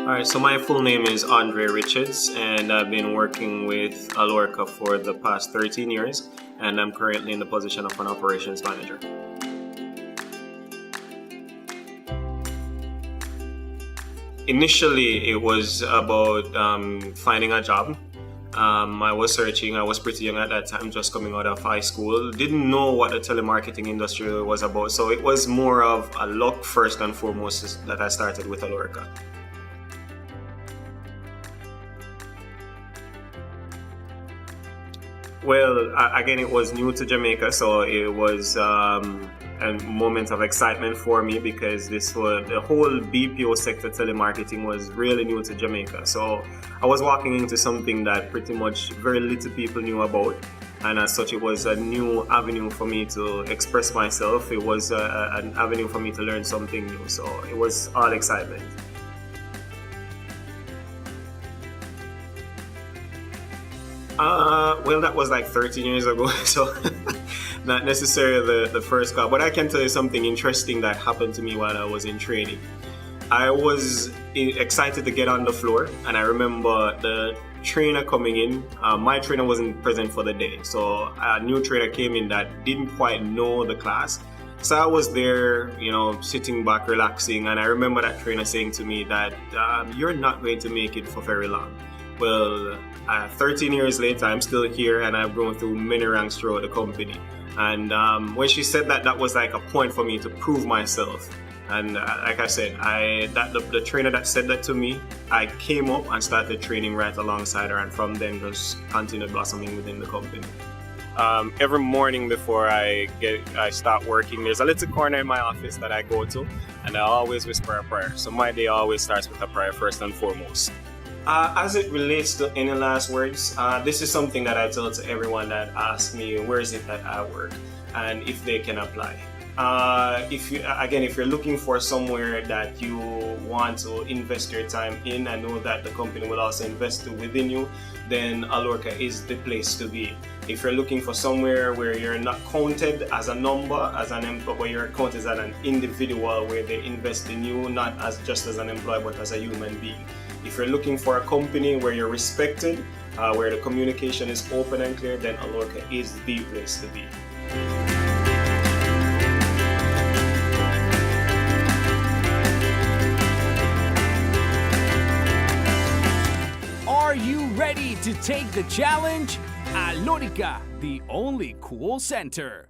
All right, so my full name is Andre Richards, and I've been working with Alorica for the past 13 years, and I'm currently in the position of an operations manager. Initially, it was about finding a job. I was searching. I was pretty young at that time, just coming out of high school. Didn't know what the telemarketing industry was about, so it was more of a luck first and foremost that I started with Alorica. Well, again, it was new to Jamaica, so it was a moment of excitement for me because the whole BPO sector telemarketing was really new to Jamaica. So I was walking into something that pretty much very little people knew about, and as such, it was a new avenue for me to express myself. It was an avenue for me to learn something new. So it was all excitement. Well, that was like 13 years ago, so not necessarily the first call. But I can tell you something interesting that happened to me while I was in training. I was excited to get on the floor, and I remember the trainer coming in. My trainer wasn't present for the day, so a new trainer came in that didn't quite know the class. So I was there, sitting back, relaxing, and I remember that trainer saying to me that you're not going to make it for very long. Well, 13 years later, I'm still here, and I've grown through many ranks throughout the company. And when she said that, that was like a point for me to prove myself. And like I said, the trainer that said that to me, I came up and started training right alongside her, and from then just continued blossoming within the company. Every morning before I start working, there's a little corner in my office that I go to, and I always whisper a prayer. So my day always starts with a prayer first and foremost. As it relates to any last words, this is something that I tell to everyone that asks me where is it that I work and if they can apply. If you're looking for somewhere that you want to invest your time in and know that the company will also invest within you, then Alorica is the place to be. If you're looking for somewhere where you're not counted as a number, where you're counted as an individual, where they invest in you not as just as an employee but as a human being. If you're looking for a company where you're respected, where the communication is open and clear, then Alorica is the place to be. Are you ready to take the challenge? Alorica, the only cool center.